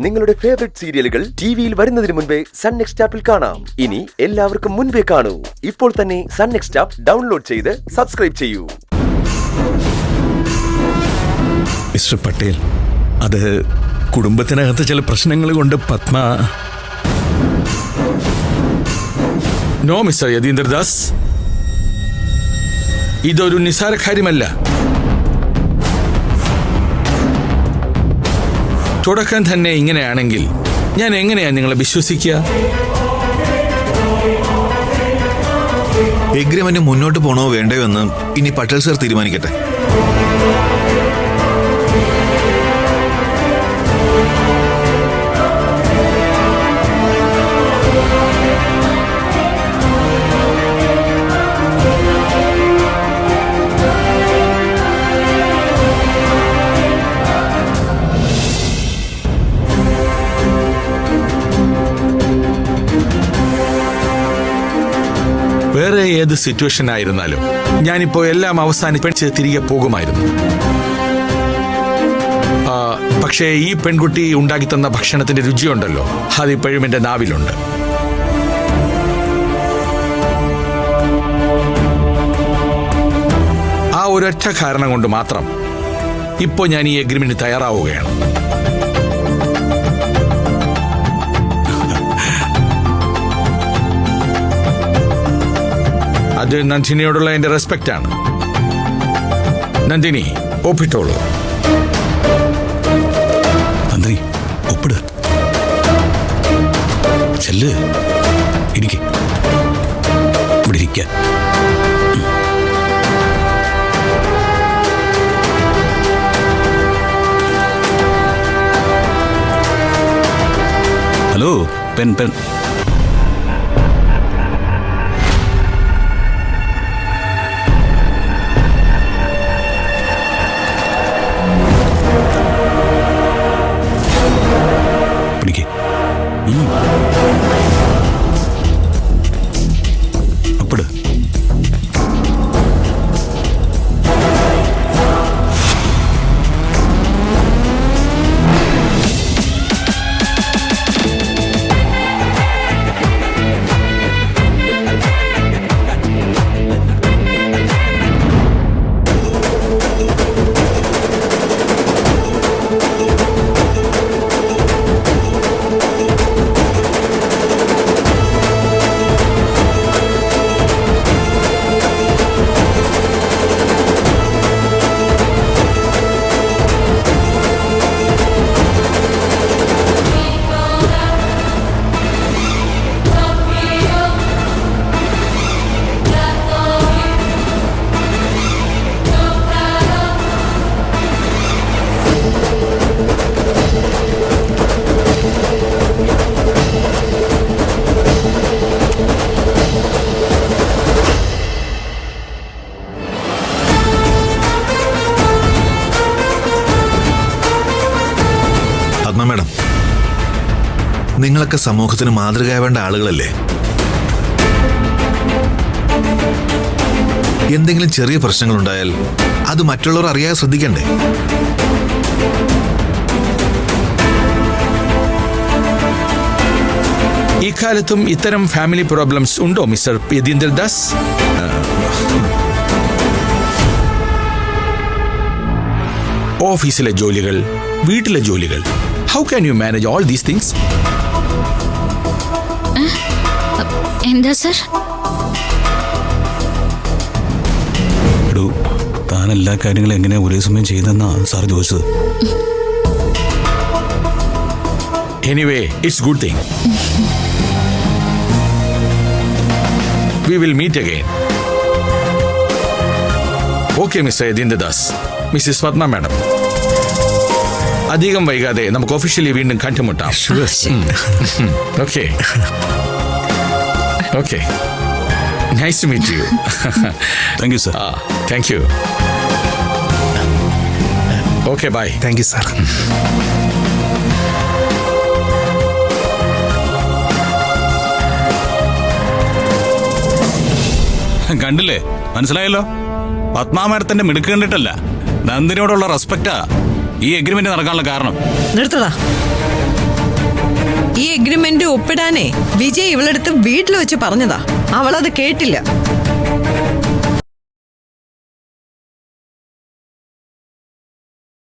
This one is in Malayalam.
നിങ്ങളുടെ ഫേവറേറ്റ് സീരിയലുകൾ ടിവിയിൽ വരുന്നതിന് മുൻപേ സൺ നെക്സ്റ്റ് ആപ്പിൽ കാണാം. ഇനി എല്ലാവർക്കും മുൻപേ കാണൂ. ഇപ്പോൾ തന്നെ സൺ നെക്സ്റ്റ് ആപ്പ് ഡൗൺലോഡ് ചെയ്ത് സബ്സ്ക്രൈബ് ചെയ്യൂ. മിസ്റ്റർ പട്ടേൽ, അത് കുടുംബത്തിനകത്ത് ചില പ്രശ്നങ്ങൾ കൊണ്ട് പത്മ. നോ മിസ്റ്റർ യതീന്ദ്രദാസ്, ഇതൊരു നിസ്സാര കാര്യമല്ല. തുടക്കം തന്നെ ഇങ്ങനെയാണെങ്കിൽ ഞാൻ എങ്ങനെയാ നിങ്ങളെ വിശ്വസിക്കുക? എഗ്രിമെന്റ് മുന്നോട്ട് പോണോ വേണ്ടയോ എന്ന് ഇനി പട്ടേൽ സർ തീരുമാനിക്കട്ടെ. വേറെ ഏത് സിറ്റുവേഷൻ ആയിരുന്നാലും ഞാനിപ്പോ എല്ലാം അവസാനിപ്പിച്ച് തിരികെ പോകുമായിരുന്നു. പക്ഷേ ഈ പെൺകുട്ടി ഉണ്ടാക്കി തന്ന ഭക്ഷണത്തിന്റെ രുചിയുണ്ടല്ലോ, അതിപ്പോഴും എന്റെ നാവിലുണ്ട്. ആ ഒരൊറ്റ കാരണം കൊണ്ട് മാത്രം ഇപ്പോ ഞാൻ ഈ എഗ്രിമെന്റ് തയ്യാറാവുകയാണ്. അത് നന്ദിനിയോടുള്ള എന്റെ റെസ്പെക്റ്റ് ആണ്. നന്ദിനി, ഒപ്പിട്ടോളൂ. നന്ദിനി, ഒപ്പിട്. ചെല്ല്, ഇരിക്കെ, ഇവിടെ ഇരിക്ക. Hello, pen pen. ഒപ്പിട്. മാഡം, നിങ്ങളൊക്കെ സമൂഹത്തിന് മാതൃകയാവേണ്ട ആളുകളല്ലേ? എന്തെങ്കിലും ചെറിയ പ്രശ്നങ്ങളുണ്ടായാൽ അത് മറ്റുള്ളവർ അറിയാതെ ശ്രദ്ധിക്കണ്ടേ? ഇക്കാലത്തും ഇത്തരം ഫാമിലി പ്രോബ്ലംസ് ഉണ്ടോ മിസ്റ്റർ യതീന്ദ്രദാസ്? ഓഫീസിലെ ജോലികൾ, വീട്ടിലെ ജോലികൾ, how can you manage all these things? എന്താ സർ? എടോ, താൻ എല്ലാ കാര്യങ്ങളും എങ്ങനെയാ ഒരേ സമയം ചെയ്തെന്നാ സാർ ചോദിച്ചത്. Anyway, it's good thing. We will meet again. Okay, Mr. Yadindradas. Mrs. Padma Madam. അധികം വൈകാതെ നമുക്ക് ഒഫീഷ്യലി വീണ്ടും കണ്ടുമുട്ടാം. Okay okay, nice to meet you. Thank you sir. Thank you. Okay, bye. Thank you sir. കണ്ടില്ലേ, മനസ്സിലായല്ലോ. പത്മാ മാഡത്തിന്റെ മിടുക്ക് കണ്ടിട്ടല്ല, നന്ദിനിയോടുള്ള റെസ്പെക്റ്റാ ഈ എഗ്രിമെന്റ് നടക്കാനുള്ള കാരണം. നിർത്തടാ. ഈ എഗ്രിമെന്റ് ഒപ്പിടാനേ വിജയ് ഇവളടുത്ത് വീട്ടിൽ വെച്ച് പറഞ്ഞതാ. അവളത് കേട്ടില്ല.